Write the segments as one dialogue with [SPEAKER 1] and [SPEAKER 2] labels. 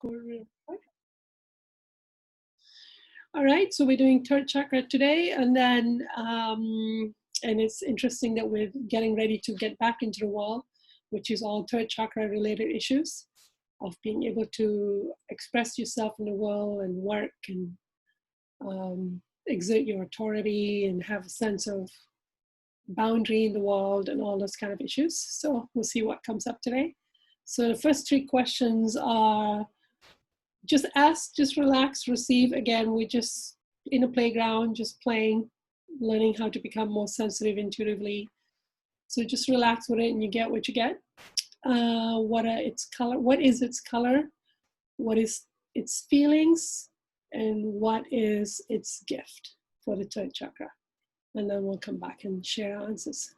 [SPEAKER 1] All right, so we're doing third chakra today, and then and it's interesting that we're getting ready to get back into the wall, which is all third chakra related issues of being able to express yourself in the world and work and exert your authority and have a sense of boundary in the world and all those kind of issues. So we'll see what comes up today. So the first three questions are just ask, just relax, receive. Again, we're just in a playground, just playing, learning how to become more sensitive intuitively. So just relax with it and you get what you get. What are its color? What is its color? What is its feelings? And what is its gift for the third chakra? And then we'll come back and share our answers.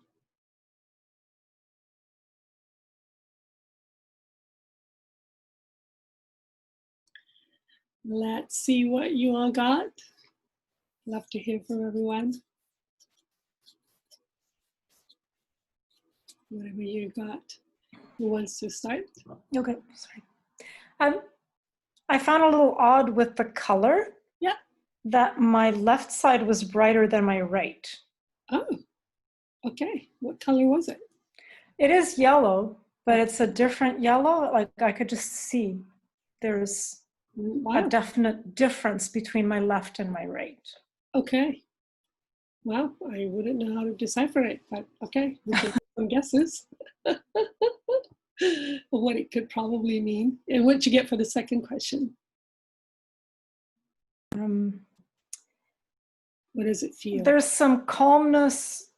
[SPEAKER 1] Let's see what you all got. Love to hear from everyone. Whatever you got. Who wants to start?
[SPEAKER 2] Okay, sorry. I found a little odd with the color.
[SPEAKER 1] Yeah.
[SPEAKER 2] That my left side was brighter than my right.
[SPEAKER 1] Oh, okay. What color was it?
[SPEAKER 2] It is yellow, but it's a different yellow. Like I could just see there's a definite difference between my left and my right.
[SPEAKER 1] Okay. Well, I wouldn't know how to decipher it, but okay. We can make some guesses. What it could probably mean. And what you get for the second question? What does it feel?
[SPEAKER 2] There's some calmness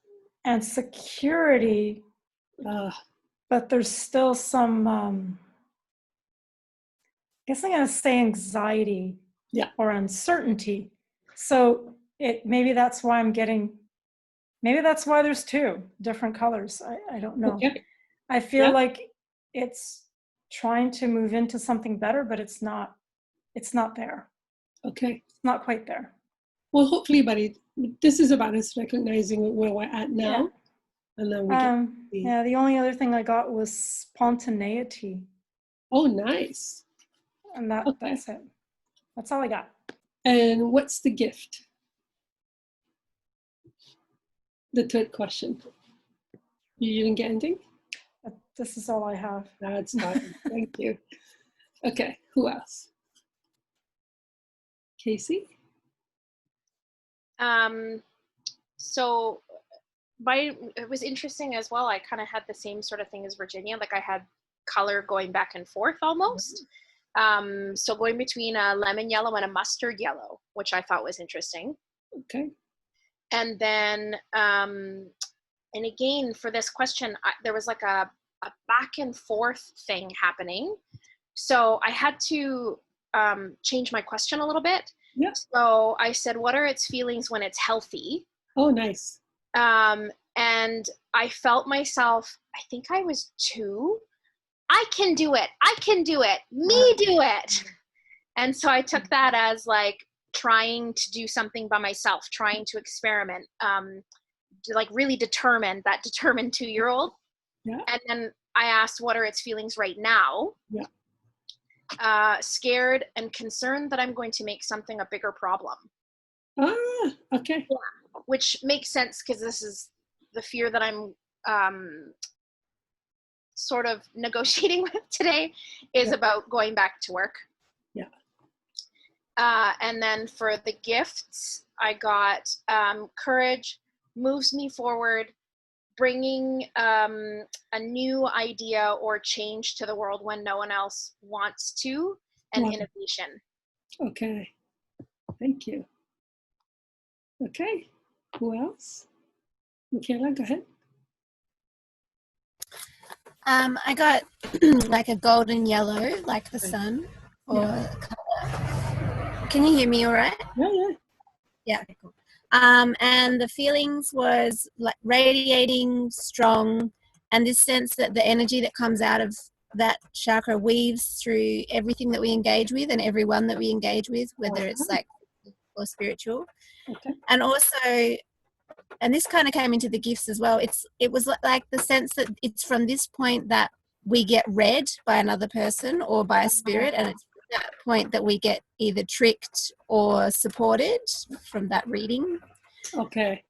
[SPEAKER 2] and security, but there's still some, I guess I'm going to say anxiety, or uncertainty. So maybe that's why I'm getting, maybe that's why there's two different colors. I don't know.
[SPEAKER 1] Okay.
[SPEAKER 2] I feel like it's trying to move into something better, but it's not there.
[SPEAKER 1] Okay.
[SPEAKER 2] It's not quite there.
[SPEAKER 1] Well, hopefully, buddy, this is about us recognizing where we're at now. Yeah. And then we get
[SPEAKER 2] the only other thing I got was spontaneity.
[SPEAKER 1] Oh, nice.
[SPEAKER 2] And that's it. That's all I got.
[SPEAKER 1] And what's the gift? The third question. You didn't get anything?
[SPEAKER 2] This is all I have.
[SPEAKER 1] That's fine. Thank you. Okay, who else? Casey?
[SPEAKER 3] So it was interesting as well. I kind of had the same sort of thing as Virginia. Like I had color going back and forth almost. So going between a lemon yellow and a mustard yellow, which I thought was interesting.
[SPEAKER 1] Okay.
[SPEAKER 3] And then, and again, for this question, there was like a back and forth thing happening. So I had to change my question a little bit.
[SPEAKER 1] Yeah.
[SPEAKER 3] So I said, what are its feelings when it's healthy?
[SPEAKER 1] Oh, nice.
[SPEAKER 3] And I felt myself, I think I was 2. I can do it. I can do it. Me do it. And so I took that as like trying to do something by myself, trying to experiment, like really determined 2-year-old.
[SPEAKER 1] Yeah.
[SPEAKER 3] And then I asked, what are its feelings right now?
[SPEAKER 1] Yeah.
[SPEAKER 3] Scared and concerned that I'm going to make something a bigger problem.
[SPEAKER 1] Ah, okay.
[SPEAKER 3] Yeah, which makes sense because this is the fear that I'm sort of negotiating with today is about going back to work.
[SPEAKER 1] Yeah.
[SPEAKER 3] And then for the gifts, I got courage moves me forward, bringing a new idea or change to the world when no one else wants to, and innovation.
[SPEAKER 1] Okay. Thank you. Okay. Who else? Michaela, go ahead.
[SPEAKER 4] I got like a golden yellow, like the sun, or color. Can you hear me all right?
[SPEAKER 1] Yeah.
[SPEAKER 4] Yeah, okay, cool. And the feelings was like radiating, strong, and this sense that the energy that comes out of that chakra weaves through everything that we engage with and everyone that we engage with, whether it's like or spiritual.
[SPEAKER 1] Okay.
[SPEAKER 4] And also, and this kind of came into the gifts as well, it was like the sense that it's from this point that we get read by another person or by a spirit, and it's point that we get either tricked or supported from that reading.
[SPEAKER 1] Okay.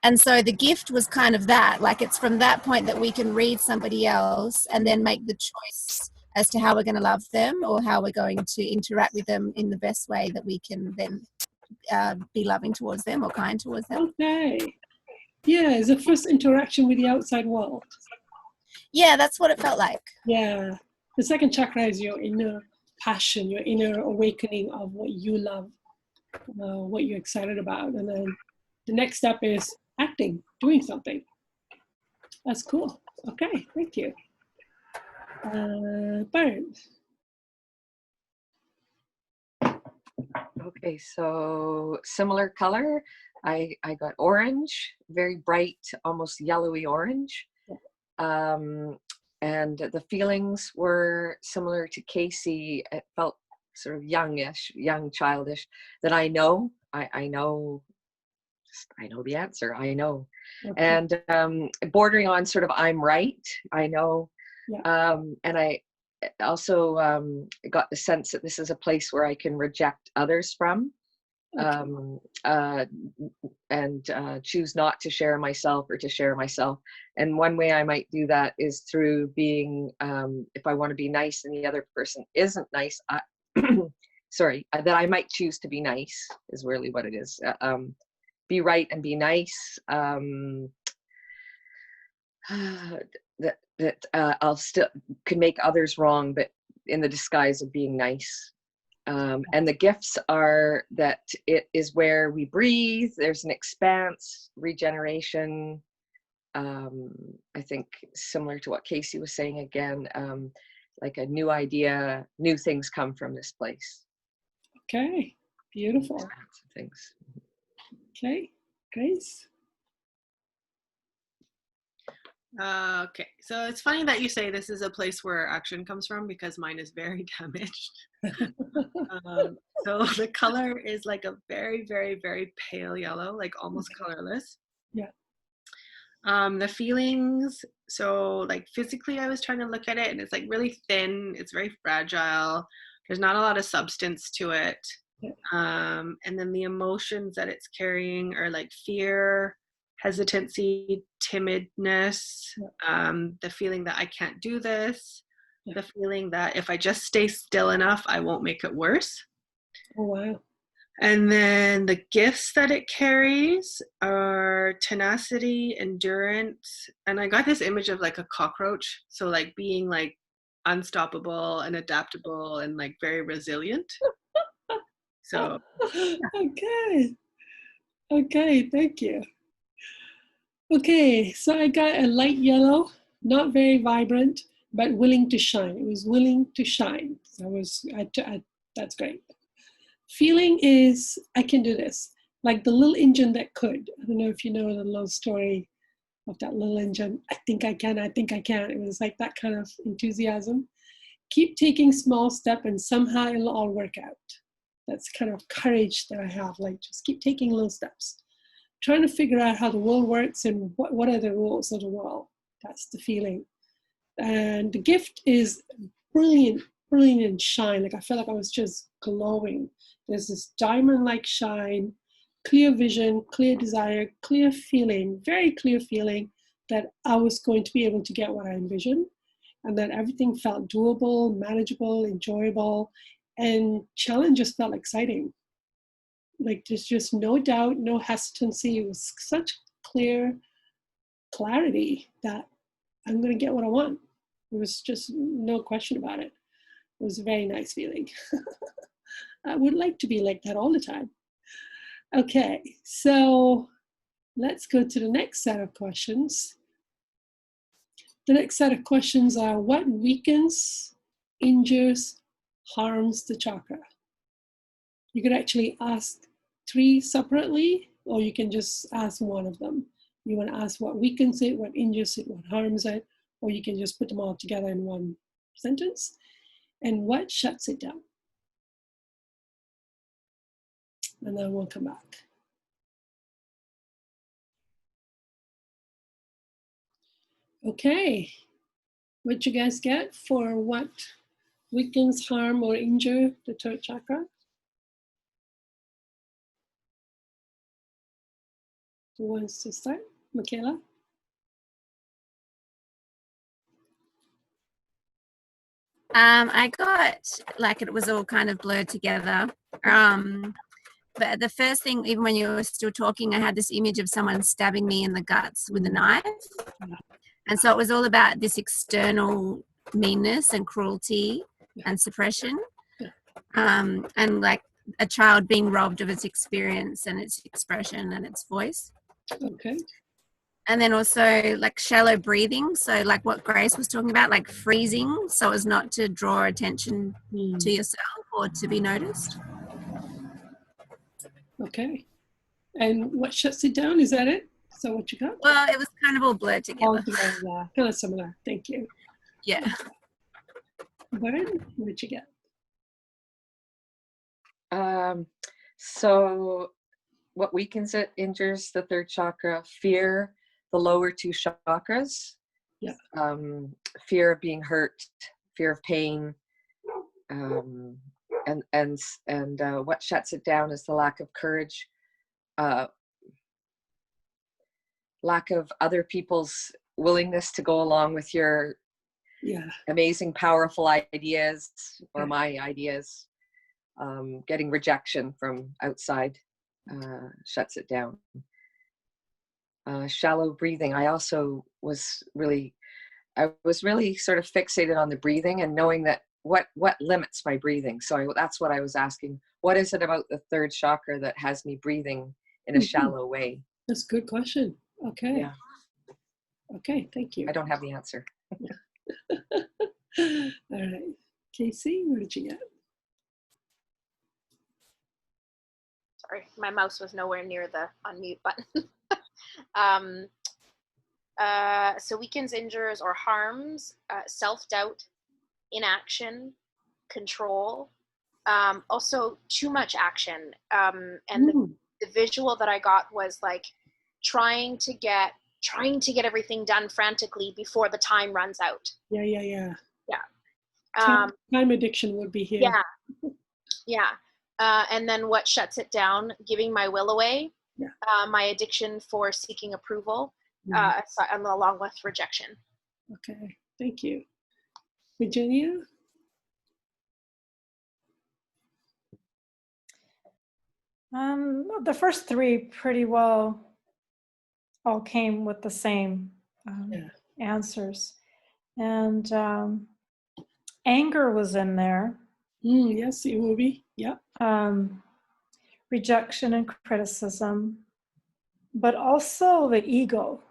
[SPEAKER 4] And so the gift was kind of that, like it's from that point that we can read somebody else and then make the choice as to how we're going to love them or how we're going to interact with them in the best way that we can then be loving towards them or kind towards them.
[SPEAKER 1] Okay. Yeah, it's the first interaction with the outside world.
[SPEAKER 4] Yeah, that's what it felt like.
[SPEAKER 1] Yeah. The second chakra is your inner passion, your inner awakening of what you love, what you're excited about. And then the next step is acting, doing something. That's cool. Okay, thank you. Byron.
[SPEAKER 5] Okay, so similar color. I got orange, very bright, almost yellowy orange. And the feelings were similar to Casey. It felt sort of youngish, young, childish, that I know the answer, I know. Okay. And bordering on sort of I'm right, I know. Yeah. And I also got the sense that this is a place where I can reject others from. Okay. And choose not to share myself or to share myself. And one way I might do that is through being, if I want to be nice and the other person isn't nice, that I might choose to be nice is really what it is. Be right and be nice. I'll still could make others wrong, but in the disguise of being nice. And the gifts are that it is where we breathe. There's an expanse, regeneration. I think similar to what Casey was saying again, like a new idea, new things come from this place.
[SPEAKER 1] Okay, beautiful.
[SPEAKER 5] Things.
[SPEAKER 1] Okay, Grace.
[SPEAKER 6] Okay, so it's funny that you say this is a place where action comes from because mine is very damaged. So the color is like a very, very, very pale yellow, like almost colorless.
[SPEAKER 1] Yeah.
[SPEAKER 6] The feelings, so like physically I was trying to look at it and it's like really thin, it's very fragile, there's not a lot of substance to it. Yeah. And then the emotions that it's carrying are like fear, hesitancy, timidness, the feeling that I can't do this, the feeling that if I just stay still enough, I won't make it worse.
[SPEAKER 1] Oh, wow.
[SPEAKER 6] And then the gifts that it carries are tenacity, endurance, and I got this image of like a cockroach, so like being like unstoppable and adaptable and like very resilient. So
[SPEAKER 1] okay, thank you. Okay, so I got a light yellow, not very vibrant, but willing to shine. It was willing to shine. So that's great. Feeling is, I can do this. Like the little engine that could. I don't know if you know the little story of that little engine. I think I can. It was like that kind of enthusiasm. Keep taking small steps and somehow it'll all work out. That's kind of courage that I have. Like just keep taking little steps. Trying to figure out how the world works and what are the rules of the world. That's the feeling. And the gift is brilliant and shine. Like I felt like I was just glowing. There's this diamond-like shine, clear vision, clear desire, clear feeling, very clear feeling that I was going to be able to get what I envisioned, and that everything felt doable, manageable, enjoyable, and challenges felt exciting. Like there's just no doubt, no hesitancy. It was such clear clarity that I'm going to get what I want. There was just no question about it. It was a very nice feeling. I would like to be like that all the time. Okay, so let's go to the next set of questions. The next set of questions are what weakens, injures, harms the chakra? You could actually ask 3 separately, or you can just ask one of them. You want to ask what weakens it, what injures it, what harms it, or you can just put them all together in one sentence. And what shuts it down? And then we'll come back. Okay, what you guys get for what weakens, harm, or injure the third chakra? Who wants to start? Michaela?
[SPEAKER 4] I got, like, it was all kind of blurred together. But the first thing, even when you were still talking, I had this image of someone stabbing me in the guts with a knife. And so it was all about this external meanness and cruelty and suppression. And like a child being robbed of its experience and its expression and its voice.
[SPEAKER 1] Okay.
[SPEAKER 4] And then also like shallow breathing. So like what Grace was talking about, like freezing, so as not to draw attention to yourself or to be noticed.
[SPEAKER 1] Okay. And what shuts it down? Is that it? So what you got?
[SPEAKER 4] Well, it was kind of all blurred together.
[SPEAKER 1] All together, yeah. Kind of similar. Thank you.
[SPEAKER 4] Yeah.
[SPEAKER 1] Vern, what did you get?
[SPEAKER 5] So what weakens it, injures the third chakra, fear, the lower two chakras.
[SPEAKER 1] Yeah.
[SPEAKER 5] Fear of being hurt, fear of pain, and what shuts it down is the lack of courage, lack of other people's willingness to go along with your amazing, powerful ideas or my ideas. Getting rejection from outside shuts it down. Shallow breathing. I was really sort of fixated on the breathing and knowing that what limits my breathing. So that's what I was asking. What is it about the third chakra that has me breathing in a shallow way?
[SPEAKER 1] That's a good question. Okay.
[SPEAKER 5] Yeah.
[SPEAKER 1] Okay, thank you.
[SPEAKER 5] I don't have the answer.
[SPEAKER 1] All right. Casey, what did you get?
[SPEAKER 3] Sorry, my mouse was nowhere near the unmute button. So weakens, injures, or harms, self-doubt, inaction, control, also too much action. And the visual that I got was like trying to get everything done frantically before the time runs out.
[SPEAKER 1] Yeah.
[SPEAKER 3] Time
[SPEAKER 1] addiction would be here.
[SPEAKER 3] Yeah. And then what shuts it down, giving my will away, my addiction for seeking approval, along with rejection.
[SPEAKER 1] Okay, thank you. Virginia?
[SPEAKER 2] The first three pretty well all came with the same answers. And anger was in there.
[SPEAKER 1] Yes, it will be. Yeah.
[SPEAKER 2] Rejection and criticism, but also the ego.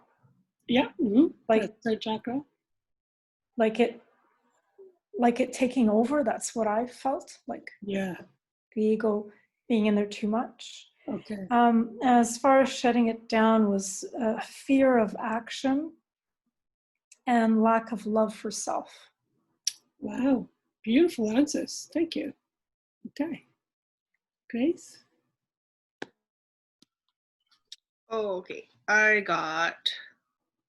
[SPEAKER 1] Yeah.
[SPEAKER 2] Like
[SPEAKER 1] third chakra.
[SPEAKER 2] Like it taking over. That's what I felt like.
[SPEAKER 1] Yeah.
[SPEAKER 2] The ego being in there too much.
[SPEAKER 1] Okay.
[SPEAKER 2] As far as shutting it down was fear of action and lack of love for self.
[SPEAKER 1] Wow. Beautiful answers. Thank you. Okay. Grace?
[SPEAKER 6] Oh, okay. I got,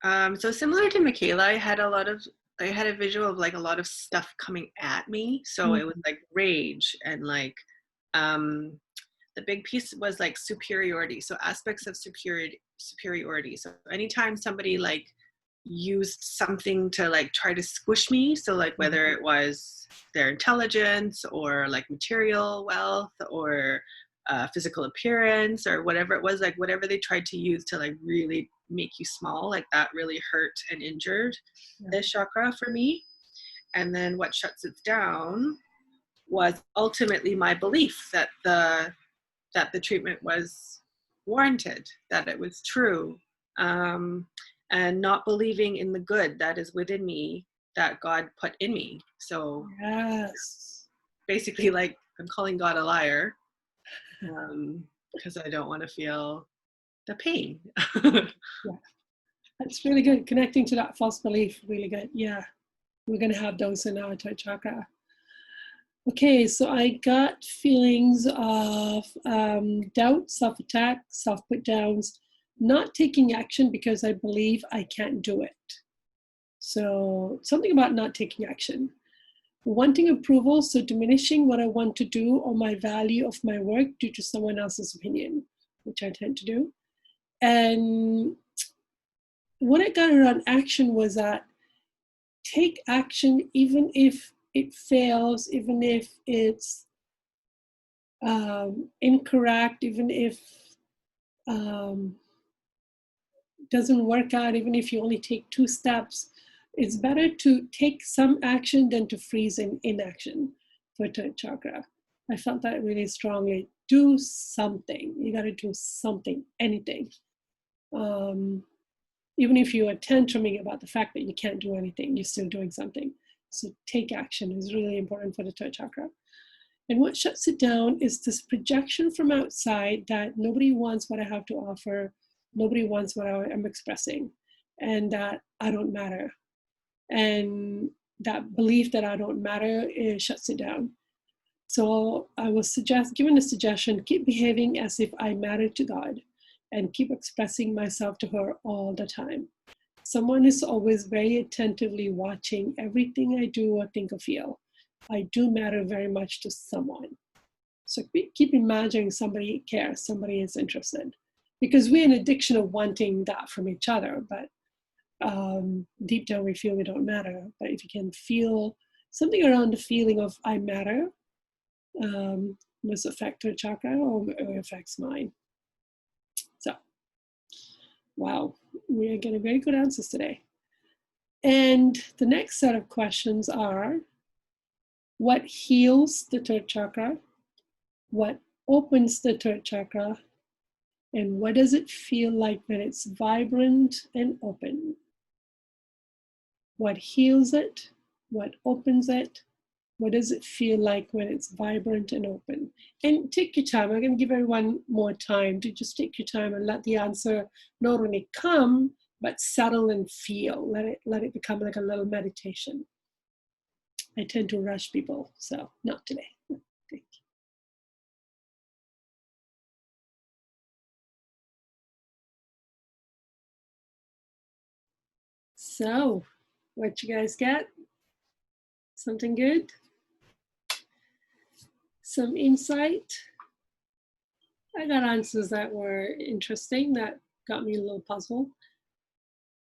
[SPEAKER 6] so similar to Michaela, I had a visual of like a lot of stuff coming at me. So it was like rage and like, the big piece was like superiority. So aspects of superiority. So anytime somebody like used something to like try to squish me, so like whether it was their intelligence or like material wealth or physical appearance or whatever it was, like whatever they tried to use to like really make you small, like that really hurt and injured this chakra for me. And then what shuts it down was ultimately my belief that the treatment was warranted, that it was true, and not believing in the good that is within me that God put in me. So basically, like, I'm calling God a liar because I don't want to feel the pain.
[SPEAKER 1] That's really good. Connecting to that false belief, really good. Yeah, we're going to have those in our third chakra. Okay, so I got feelings of doubt, self-attack, self-put-downs, not taking action because I believe I can't do it. So something about not taking action. wanting approval, so diminishing what I want to do or my value of my work due to someone else's opinion, which I tend to do. And what I got around action was that take action even if it fails, even if it's incorrect, even if doesn't work out, even if you only take 2 steps. It's better to take some action than to freeze in inaction for third chakra. I felt that really strongly. Do something. You got to do something, anything. Even if you are tantruming about the fact that you can't do anything, you're still doing something. So take action is really important for the third chakra. And what shuts it down is this projection from outside that nobody wants what I have to offer, nobody wants what I'm expressing, and that I don't matter. And that belief that I don't matter, it shuts it down. So I was given a suggestion, keep behaving as if I matter to God and keep expressing myself to her all the time. Someone is always very attentively watching everything I do or think or feel. I do matter very much to someone. So keep imagining somebody cares, somebody is interested. Because we're in addiction of wanting that from each other, but deep down we feel we don't matter. But if you can feel something around the feeling of I matter, this affects her chakra or affects mine. So, wow, we are getting very good answers today. And the next set of questions are, what heals the third chakra? What opens the third chakra? And what does it feel like when it's vibrant and open? What heals it? What opens it? What does it feel like when it's vibrant and open? And take your time. I'm going to give everyone more time to just take your time and let the answer not only come, but settle and feel. Let it become like a little meditation. I tend to rush people, so not today. Thank you. So, what you guys get? Something good? Some insight? I got answers that were interesting, that got me a little puzzled.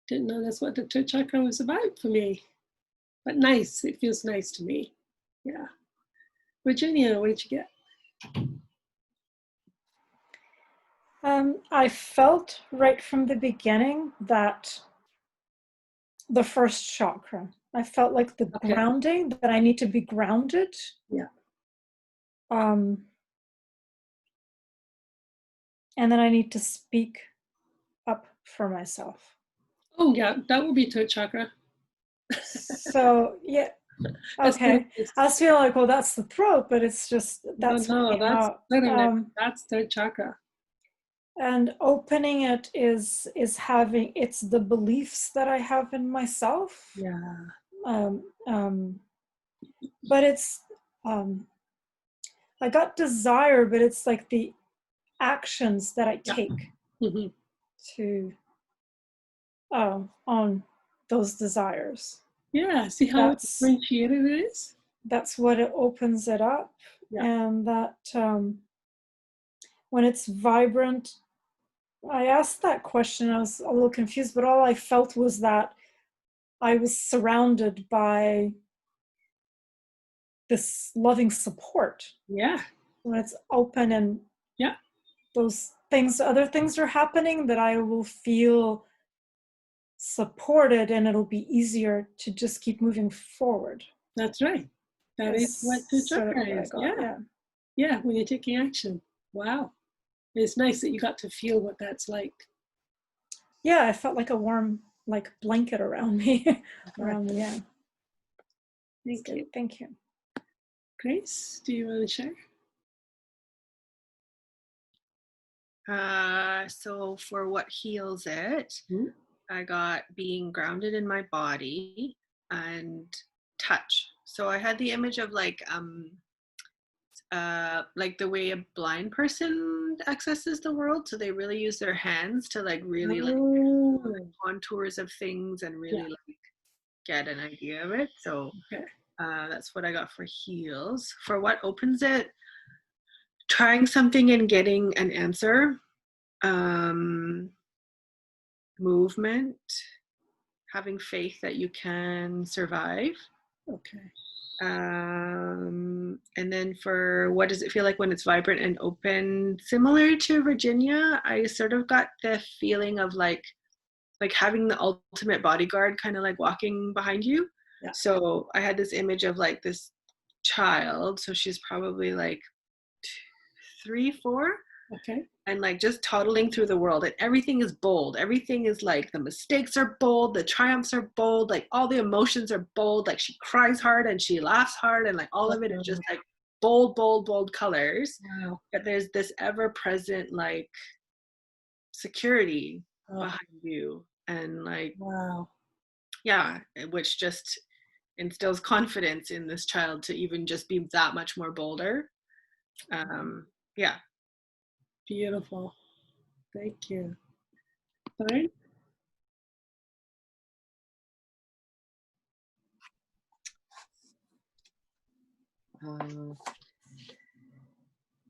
[SPEAKER 1] Didn't know that's what the third chakra was about for me. But nice, it feels nice to me. Yeah. Virginia, what did you get?
[SPEAKER 2] I felt right from the beginning that the first chakra, I felt like the grounding, that I need to be grounded.
[SPEAKER 1] Yeah.
[SPEAKER 2] And then I need to speak up for myself.
[SPEAKER 1] Oh yeah, that would be third chakra.
[SPEAKER 2] So yeah, okay. I was feeling like, well, that's the throat, but it's just that's
[SPEAKER 1] that's third chakra.
[SPEAKER 2] And opening it is having, it's the beliefs that I have in myself.
[SPEAKER 1] Yeah.
[SPEAKER 2] But it's I got desire, but it's like the actions that I take to on those desires.
[SPEAKER 1] Yeah, see how differentiated it is?
[SPEAKER 2] That's what it opens it up. Yeah. And that when it's vibrant, I asked that question, I was a little confused, but all I felt was that I was surrounded by this loving support.
[SPEAKER 1] Yeah.
[SPEAKER 2] When it's open and those things, other things are happening, that I will feel supported and it'll be easier to just keep moving forward.
[SPEAKER 1] That's right. That is what the chakra is. Yeah, when you're taking action. Wow. It's nice that you got to feel what that's like.
[SPEAKER 2] Yeah, I felt like a warm, like blanket around me. Yeah.
[SPEAKER 1] Thank you.
[SPEAKER 2] Thank you.
[SPEAKER 1] Grace, do you want to share?
[SPEAKER 6] So for what heals it, I got being grounded in my body and touch. So I had the image of like the way a blind person accesses the world. So they really use their hands to like really like contours of things and really like get an idea of it. So That's what I got for heals. For what opens it, trying something and getting an answer. Movement, having faith that you can survive.
[SPEAKER 1] Okay.
[SPEAKER 6] And then for what does it feel like when it's vibrant and open, similar to Virginia, I sort of got the feeling of like having the ultimate bodyguard kind of like walking behind you.
[SPEAKER 1] Yeah.
[SPEAKER 6] So I had this image of like this child, so she's probably like 3, 4.
[SPEAKER 1] Okay.
[SPEAKER 6] And like just toddling through the world, and everything is bold. Everything is like, the mistakes are bold, the triumphs are bold, like all the emotions are bold. Like she cries hard and she laughs hard, and like all of it is just like bold, bold, bold colors.
[SPEAKER 1] Wow.
[SPEAKER 6] But there's this ever-present like security behind you, and like,
[SPEAKER 1] wow,
[SPEAKER 6] yeah, which just instills confidence in this child to even just be that much more bolder. Yeah.
[SPEAKER 1] Beautiful. Thank you. Fine.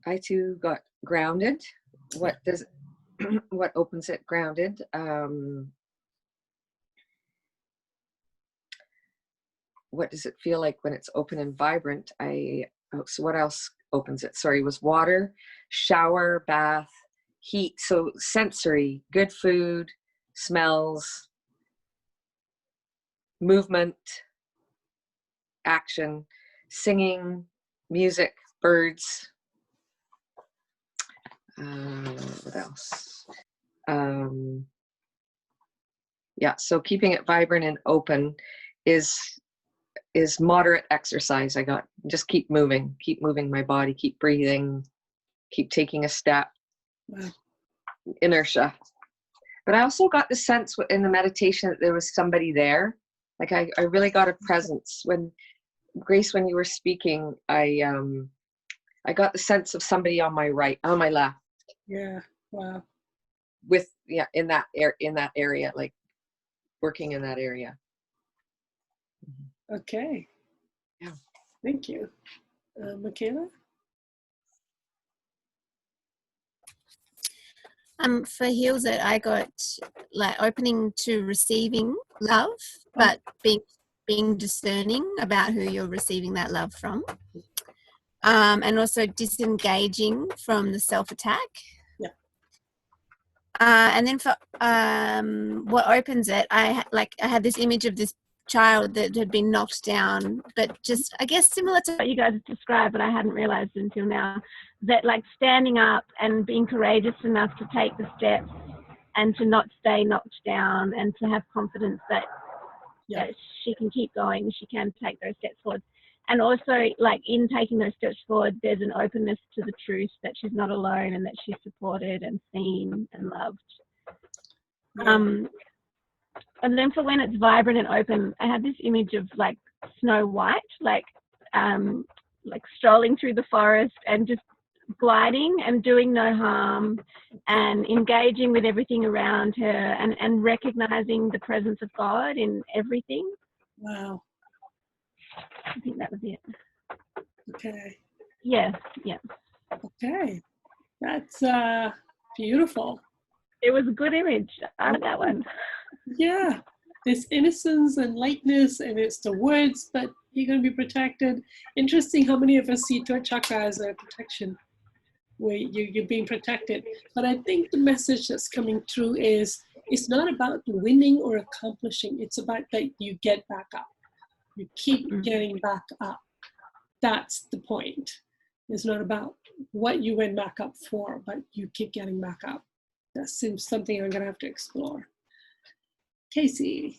[SPEAKER 5] I too got grounded. What does what opens it? Grounded. What does it feel like when it's open and vibrant? So what else opens it? Sorry, was water, shower, bath, heat. So sensory, good food, smells, movement, action, singing, music, birds. What else? Yeah, so keeping it vibrant and open is moderate exercise. I got just keep moving my body, keep breathing, keep taking a step.
[SPEAKER 1] Wow.
[SPEAKER 5] Inertia. But I also got the sense in the meditation that there was somebody there. Like I really got a presence when Grace, when you were speaking, I got the sense of somebody on my left.
[SPEAKER 1] Yeah. Wow.
[SPEAKER 5] In that area, like working in that area.
[SPEAKER 1] Okay.
[SPEAKER 5] Yeah.
[SPEAKER 1] Thank you. Michaela?
[SPEAKER 4] For Heals It, I got like opening to receiving love, but being discerning about who you're receiving that love from. And also disengaging from the self-attack.
[SPEAKER 1] Yeah.
[SPEAKER 4] And then for what opens it, I had this image of this child that had been knocked down, but just, I guess, similar to what you guys described, but I hadn't realized until now, that like standing up and being courageous enough to take the steps and to not stay knocked down, and to have confidence that, that she can keep going, she can take those steps forward. And also, like, in taking those steps forward, there's an openness to the truth that she's not alone and that she's supported and seen and loved. Yeah. And then for when it's vibrant and open, I had this image of like Snow White, like strolling through the forest and just gliding and doing no harm and engaging with everything around her, and recognizing the presence of God in everything.
[SPEAKER 1] Wow.
[SPEAKER 4] I think that was it.
[SPEAKER 1] Okay.
[SPEAKER 4] Yeah.
[SPEAKER 1] Okay. That's beautiful.
[SPEAKER 4] It was a good image. I like that one.
[SPEAKER 1] Yeah. There's innocence and lightness, and it's the words, but you're going to be protected. Interesting how many of us see third chakra as a protection, where you're being protected. But I think the message that's coming through is it's not about winning or accomplishing. It's about that you get back up. You keep getting back up. That's the point. It's not about what you went back up for, but you keep getting back up. That seems something I'm going to have to explore. Casey.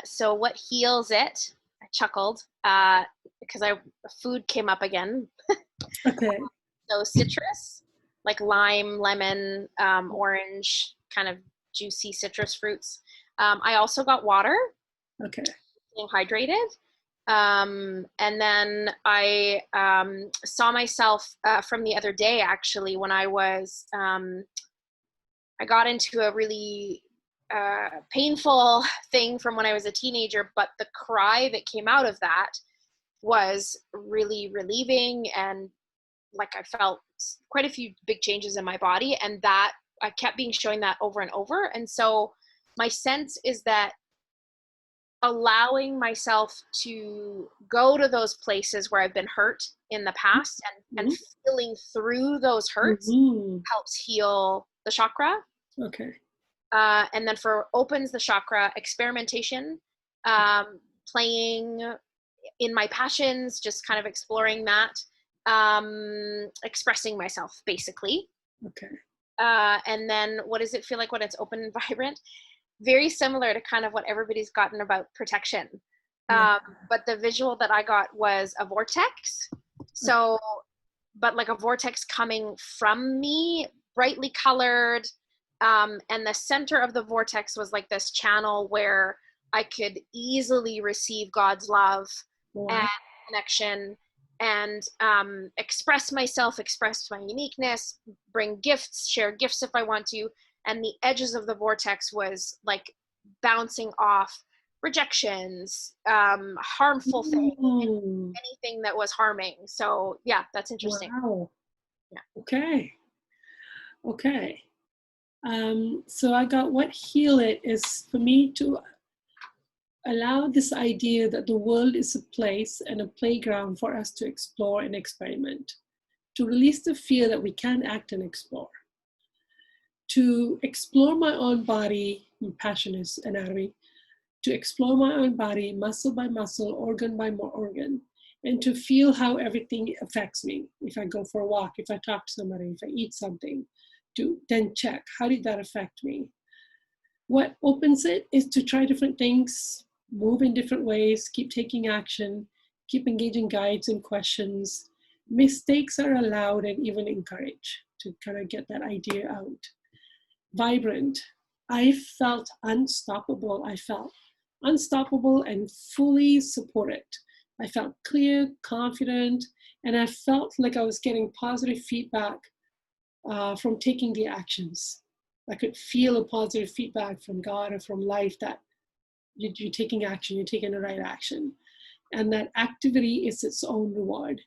[SPEAKER 3] So what heals it? I chuckled because food came up again.
[SPEAKER 1] Okay.
[SPEAKER 3] So citrus, like lime, lemon, orange, kind of juicy citrus fruits. I also got water.
[SPEAKER 1] Okay.
[SPEAKER 3] Being hydrated. And then I saw myself from the other day, actually, when I was, I got into a really painful thing from when I was a teenager, but the cry that came out of that was really relieving, and like I felt quite a few big changes in my body, and that I kept being showing that over and over. And so my sense is that allowing myself to go to those places where I've been hurt in the past and feeling through those hurts helps heal the chakra.
[SPEAKER 1] Okay.
[SPEAKER 3] And then for opens the chakra, experimentation, playing in my passions, just kind of exploring that, expressing myself basically.
[SPEAKER 1] Okay.
[SPEAKER 3] And then what does it feel like when it's open and vibrant? Very similar to kind of what everybody's gotten about protection. But the visual that I got was a vortex. So, but like a vortex coming from me, brightly colored. And the center of the vortex was like this channel where I could easily receive God's love and connection, and express myself, express my uniqueness, bring gifts, share gifts if I want to. And the edges of the vortex was like bouncing off rejections, harmful things, anything that was harming. So yeah, that's interesting.
[SPEAKER 1] Wow.
[SPEAKER 3] Yeah.
[SPEAKER 1] Okay. Okay. So I got what heal it is for me to allow this idea that the world is a place and a playground for us to explore and experiment, to release the fear that we can't act and explore, to explore my own body, passion is anatomy, to explore my own body, muscle by muscle, organ by organ, and to feel how everything affects me. If I go for a walk, if I talk to somebody, if I eat something, to then check, how did that affect me? What opens it is to try different things, move in different ways, keep taking action, keep engaging guides and questions. Mistakes are allowed and even encouraged to kind of get that idea out. Vibrant. I felt unstoppable. I felt unstoppable and fully supported. I felt clear, confident, and I felt like I was getting positive feedback from taking the actions. I could feel a positive feedback from God or from life that you're taking action, you're taking the right action. And that activity is its own reward.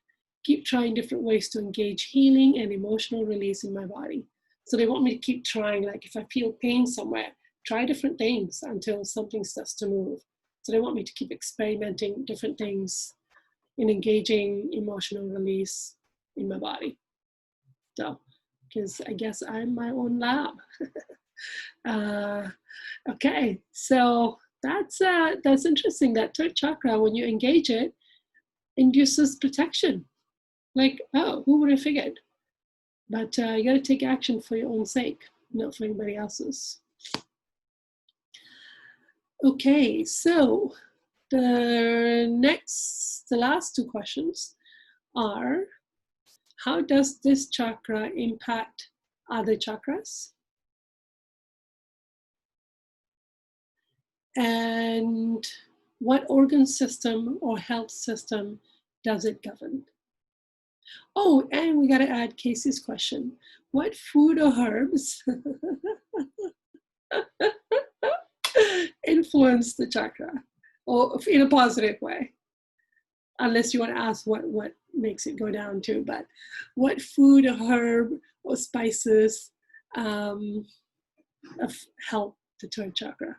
[SPEAKER 1] Keep trying different ways to engage healing and emotional release in my body. So they want me to keep trying, like if I feel pain somewhere, try different things until something starts to move. So they want me to keep experimenting different things in engaging emotional release in my body. So, because I guess I'm my own lab. Okay, so that's interesting. That third chakra, when you engage it, induces protection. Like, oh, who would have figured? But you got to take action for your own sake, not for anybody else's. Okay, so the last two questions are, how does this chakra impact other chakras? And what organ system or health system does it govern? Oh, and we got to add Casey's question. What food or herbs influence the chakra, or in a positive way? Unless you want to ask what makes it go down too, but what food or herb or spices help the third chakra?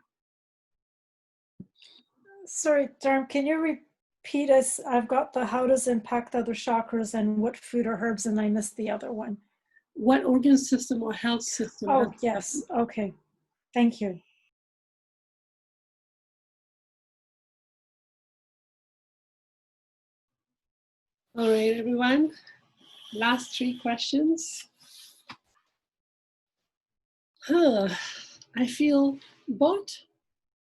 [SPEAKER 2] Sorry, Dharm, can you repeat us? I've got the how does impact other chakras and what food or herbs, and I missed the other one.
[SPEAKER 1] What organ system or health system?
[SPEAKER 2] Oh, yes. Okay. Thank you.
[SPEAKER 1] All right, everyone. Last three questions. I feel both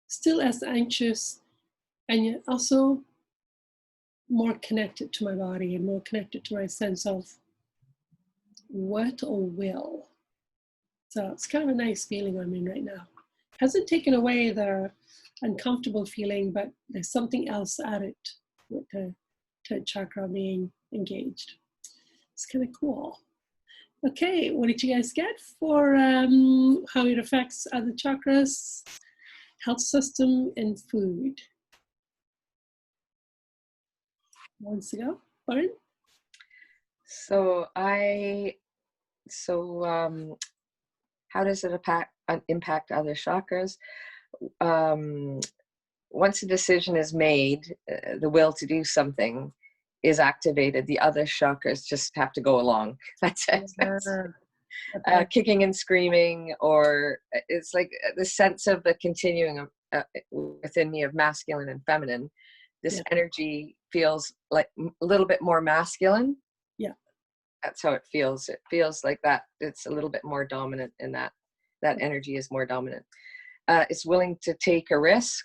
[SPEAKER 1] still as anxious and yet also more connected to my body and more connected to my sense of what or will. So it's kind of a nice feeling I'm in right now. Hasn't taken away the uncomfortable feeling, but there's something else added with the third chakra being engaged. It's kind of cool. Okay, what did you guys get for how it affects other chakras, health system, and food? Who wants to go? Lauren?
[SPEAKER 5] So how does it impact other chakras? Once a decision is made, the will to do something is activated. The other chakras just have to go along. That's it.
[SPEAKER 1] Okay.
[SPEAKER 5] Kicking and screaming, or it's like the sense of the continuing within me of masculine and feminine. This energy feels like a little bit more masculine.
[SPEAKER 1] Yeah.
[SPEAKER 5] That's how it feels. It feels like that. It's a little bit more dominant in that. That energy is more dominant. It's willing to take a risk,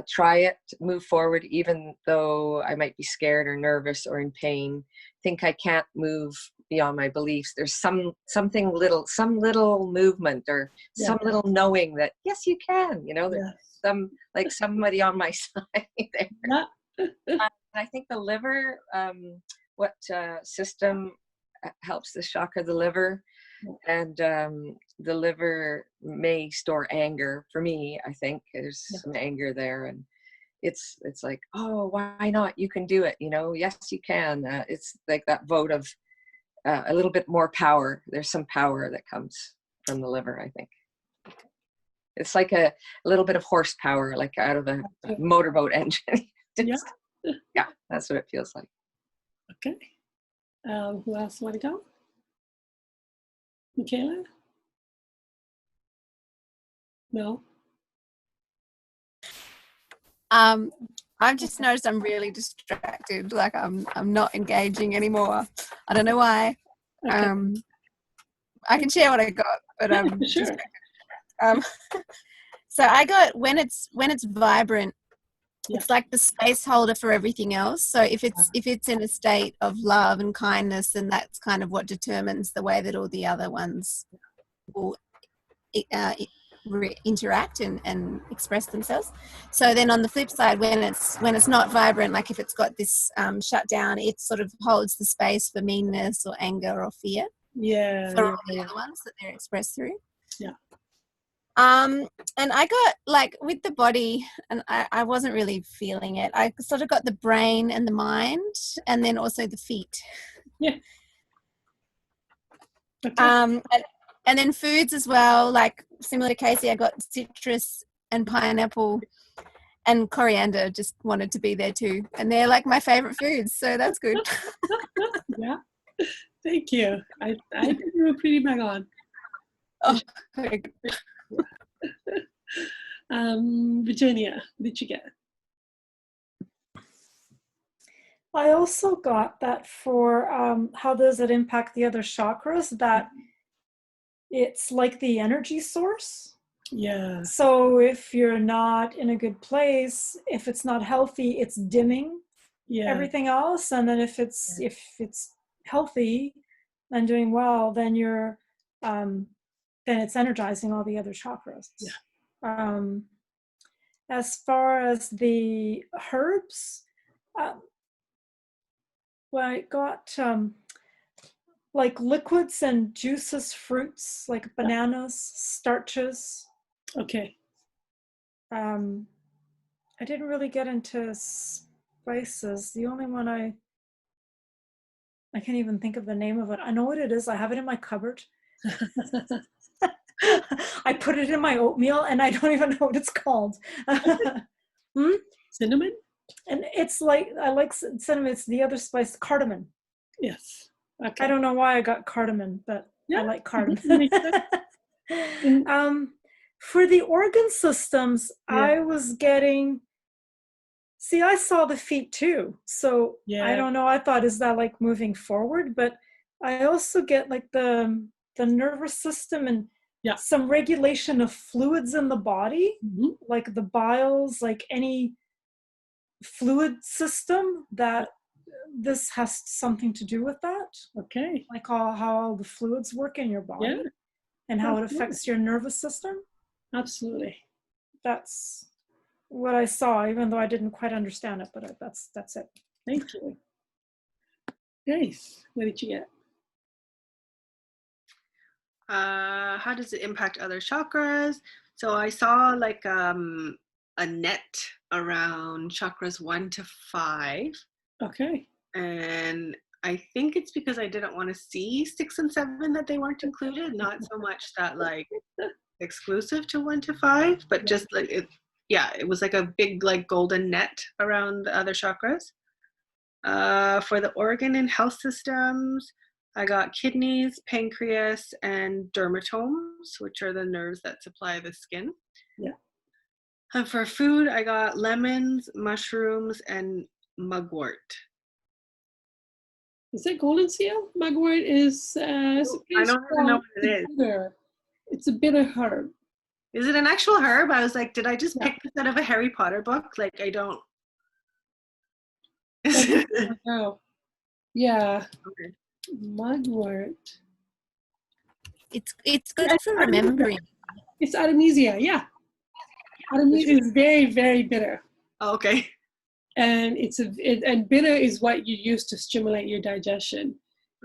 [SPEAKER 5] try it, move forward, even though I might be scared or nervous or in pain, think I can't move beyond my beliefs. There's some little movement or some little knowing that, yes, you can, there's like somebody on my side there. I think the liver, what system helps the chakra, the liver, and the liver may store anger. For me, I think there's some anger there, and it's like, oh, why not? You can do it. Yes, you can. It's like that vote of a little bit more power. There's some power that comes from the liver, I think. It's like a little bit of horsepower, like out of a motorboat engine. Yeah, that's what it feels like.
[SPEAKER 1] Okay. Who else want to go? Michaela? No?
[SPEAKER 4] I've just noticed I'm really distracted. Like I'm not engaging anymore. I don't know why.
[SPEAKER 1] Okay.
[SPEAKER 4] I can share what I got, but
[SPEAKER 1] sure.
[SPEAKER 4] So I got when it's vibrant, it's like the space holder for everything else. So if it's in a state of love and kindness, then that's kind of what determines the way that all the other ones will interact and express themselves. So then on the flip side, when it's not vibrant, like if it's got this shutdown, it sort of holds the space for meanness or anger or fear. For all the other ones that they're expressed through.
[SPEAKER 1] Yeah.
[SPEAKER 4] And I got like with the body, and I wasn't really feeling it. I sort of got the brain and the mind, and then also the feet.
[SPEAKER 1] Yeah. Okay.
[SPEAKER 4] And then foods as well, like similar to Casey, I got citrus and pineapple and coriander, just wanted to be there too. And they're like my favorite foods, so that's good.
[SPEAKER 1] Yeah. Thank you. I think you were pretty bang on.
[SPEAKER 4] Oh, okay.
[SPEAKER 1] Virginia, what did you get?
[SPEAKER 2] I also got that for how does it impact the other chakras, that it's like the energy source.
[SPEAKER 1] Yeah.
[SPEAKER 2] So if you're not in a good place, if it's not healthy, it's dimming everything else. And then if it's healthy and doing well, then you're then it's energizing all the other chakras.
[SPEAKER 1] Yeah.
[SPEAKER 2] As far as the herbs, well, I got like liquids and juices, fruits like bananas, starches.
[SPEAKER 1] Okay.
[SPEAKER 2] I didn't really get into spices. The only one I can't even think of the name of it. I know what it is. I have it in my cupboard. I put it in my oatmeal and I don't even know what it's called.
[SPEAKER 1] Cinnamon?
[SPEAKER 2] And it's like, I like cinnamon. It's the other spice, cardamom.
[SPEAKER 1] Yes. Okay.
[SPEAKER 2] I don't know why I got cardamom, but I like cardamom. For the organ systems, I was getting, I saw the feet too. So I don't know. I thought, is that like moving forward? But I also get like the nervous system and some regulation of fluids in the body, like the biles, like any fluid system, that this has something to do with that.
[SPEAKER 1] Okay.
[SPEAKER 2] Like how all the fluids work in your body and how it affects your nervous system.
[SPEAKER 1] Absolutely.
[SPEAKER 2] That's what I saw, even though I didn't quite understand it, but that's it.
[SPEAKER 1] Thank you. Nice. What did you get?
[SPEAKER 6] How does it impact other chakras? So I saw like a net around chakras 1 to 5.
[SPEAKER 1] Okay.
[SPEAKER 6] And I think it's because I didn't want to see 6 and 7 that they weren't included. Not so much that like exclusive to 1 to 5, but just like it was like a big like golden net around the other chakras. For the organ and health systems, I got kidneys, pancreas, and dermatomes, which are the nerves that supply the skin.
[SPEAKER 1] Yeah.
[SPEAKER 6] And for food, I got lemons, mushrooms, and mugwort.
[SPEAKER 1] Is it golden seal? Mugwort is.
[SPEAKER 6] I don't even know what it is.
[SPEAKER 1] Bitter. It's a bitter herb.
[SPEAKER 6] Is it an actual herb? I was like, did I just pick this out of a Harry Potter book? Like, I don't.
[SPEAKER 1] Oh, yeah.
[SPEAKER 6] Okay.
[SPEAKER 1] Mugwort.
[SPEAKER 4] It's good for remembering.
[SPEAKER 1] It's Artemisia, yeah. Artemisia is very, very bitter.
[SPEAKER 6] Oh, okay.
[SPEAKER 1] And and bitter is what you use to stimulate your digestion.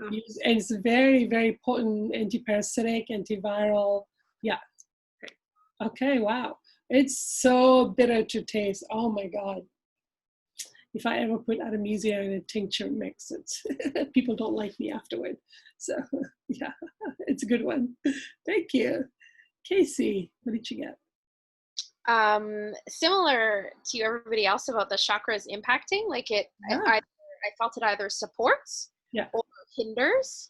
[SPEAKER 6] Oh.
[SPEAKER 1] And it's very, very potent antiparasitic, antiviral. Yeah. Okay, wow. It's so bitter to taste. Oh my God. If I ever put Artemisia in a tincture mix, people don't like me afterward. So yeah, it's a good one. Thank you. Casey, what did you get?
[SPEAKER 3] Similar to everybody else about the chakras impacting, like I felt it either supports or hinders.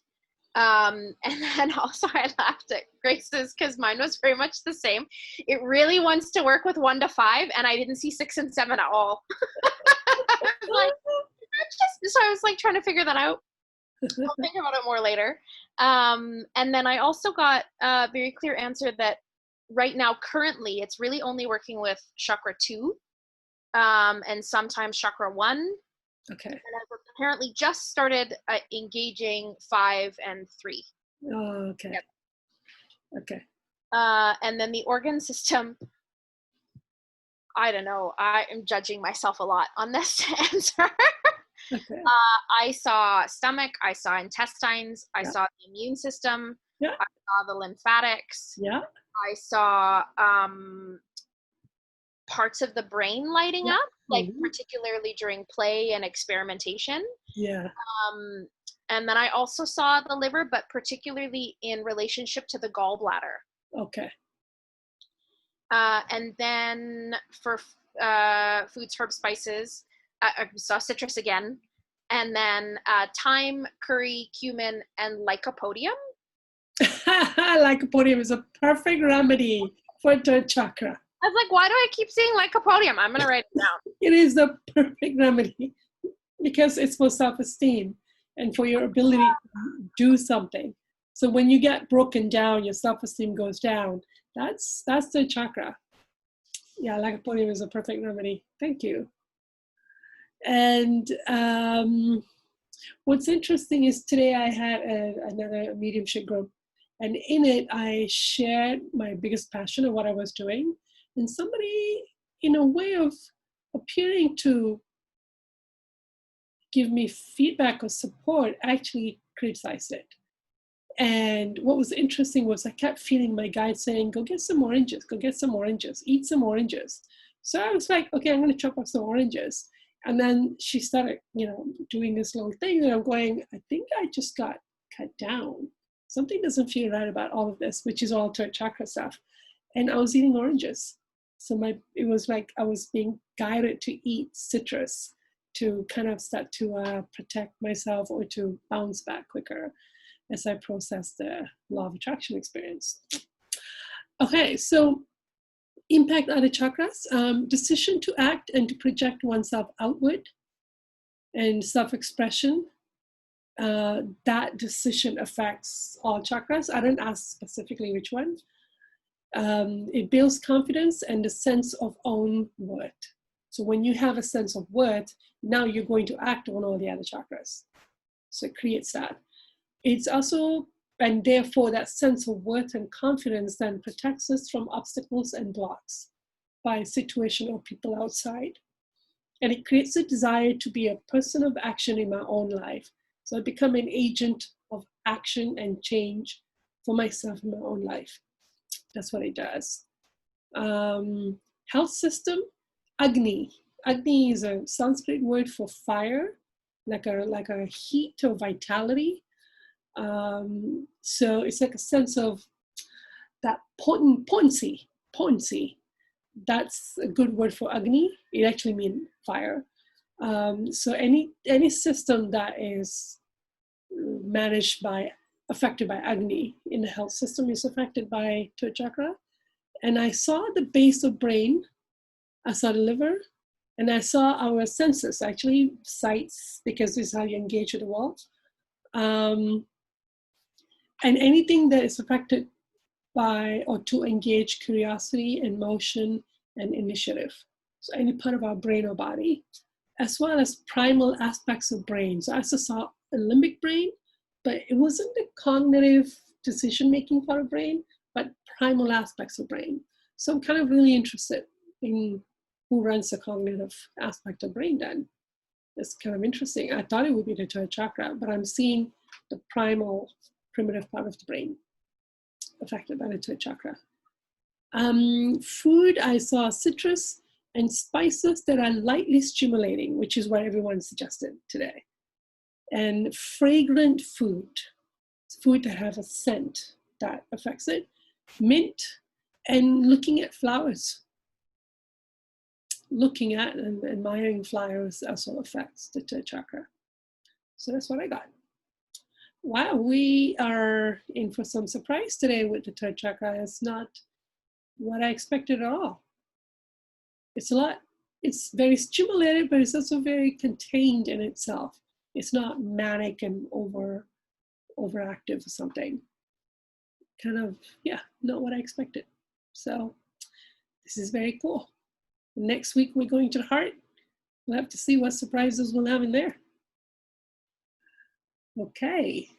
[SPEAKER 3] And then also I laughed at Grace's because mine was very much the same. It really wants to work with 1 to 5, and I didn't see 6 and 7 at all. So I was like trying to figure that out. I'll think about it more later. And then I also got a very clear answer that right now, currently, it's really only working with chakra 2, and sometimes chakra 1.
[SPEAKER 1] Okay.
[SPEAKER 3] And I've apparently just started engaging 5 and 3.
[SPEAKER 1] Oh, okay.
[SPEAKER 3] Yep.
[SPEAKER 1] Okay.
[SPEAKER 3] And then the organ system, I don't know. I am judging myself a lot on this answer.
[SPEAKER 1] Okay.
[SPEAKER 3] I saw stomach, I saw intestines, I saw the immune system, I saw the lymphatics, I saw parts of the brain lighting up, like particularly during play and experimentation.
[SPEAKER 1] Yeah.
[SPEAKER 3] And then I also saw the liver, but particularly in relationship to the gallbladder.
[SPEAKER 1] Okay.
[SPEAKER 3] And then for foods, herbs, spices, I saw citrus again. And then thyme, curry, cumin, and lycopodium.
[SPEAKER 1] Lycopodium is a perfect remedy for third chakra.
[SPEAKER 3] I was like, why do I keep seeing lycopodium? I'm going to write it down.
[SPEAKER 1] It is the perfect remedy because it's for self-esteem and for your ability to do something. So when you get broken down, your self-esteem goes down. That's the chakra. Yeah, lycopodium is a perfect remedy. Thank you. And what's interesting is today I had another mediumship group, and in it I shared my biggest passion of what I was doing, and somebody, in a way of appearing to give me feedback or support, actually criticized it. And what was interesting was I kept feeling my guide saying, go get some oranges, go get some oranges, eat some oranges. So I was like, okay, I'm going to chop up some oranges. And then she started, doing this little thing, and I'm going, I think I just got cut down. Something doesn't feel right about all of this, which is all third chakra stuff. And I was eating oranges. So it was like I was being guided to eat citrus to kind of start to protect myself or to bounce back quicker as I process the law of attraction experience. Okay, so impact other chakras, decision to act and to project oneself outward and self-expression. That decision affects all chakras. I don't ask specifically which one. It builds confidence and a sense of own worth. So when you have a sense of worth, now you're going to act on all the other chakras. So it creates that. It's also, and therefore that sense of worth and confidence then protects us from obstacles and blocks by situation or people outside. And it creates a desire to be a person of action in my own life. So I become an agent of action and change for myself in my own life. That's what it does. Health system, Agni. Agni is a Sanskrit word for fire, like a heat or vitality. So it's like a sense of that potency. That's a good word for Agni. It actually means fire. So any system that is affected by Agni in the health system is affected by third chakra. And I saw the base of brain, I saw the liver, and I saw our senses, actually sights, because this is how you engage with the world. And anything that is affected by or to engage curiosity and motion and initiative. So any part of our brain or body, as well as primal aspects of brain. So I also saw a limbic brain, but it wasn't the cognitive decision-making part of brain, but primal aspects of brain. So I'm kind of really interested in who runs the cognitive aspect of brain then. It's kind of interesting. I thought it would be the third chakra, but I'm seeing the primal, primitive part of the brain affected by the third chakra. Food, I saw citrus and spices that are lightly stimulating, which is what everyone suggested today. And fragrant food that have a scent that affects it. Mint, and looking at flowers. Looking at and admiring flowers also affects the third chakra. So that's what I got. Wow, we are in for some surprise today with the third chakra. It's not what I expected at all. It's very stimulated, but it's also very contained in itself. It's not manic and overactive or something. Kind of, yeah, not what I expected. So this is very cool. Next week, we're going to the heart. We'll have to see what surprises we'll have in there. Okay.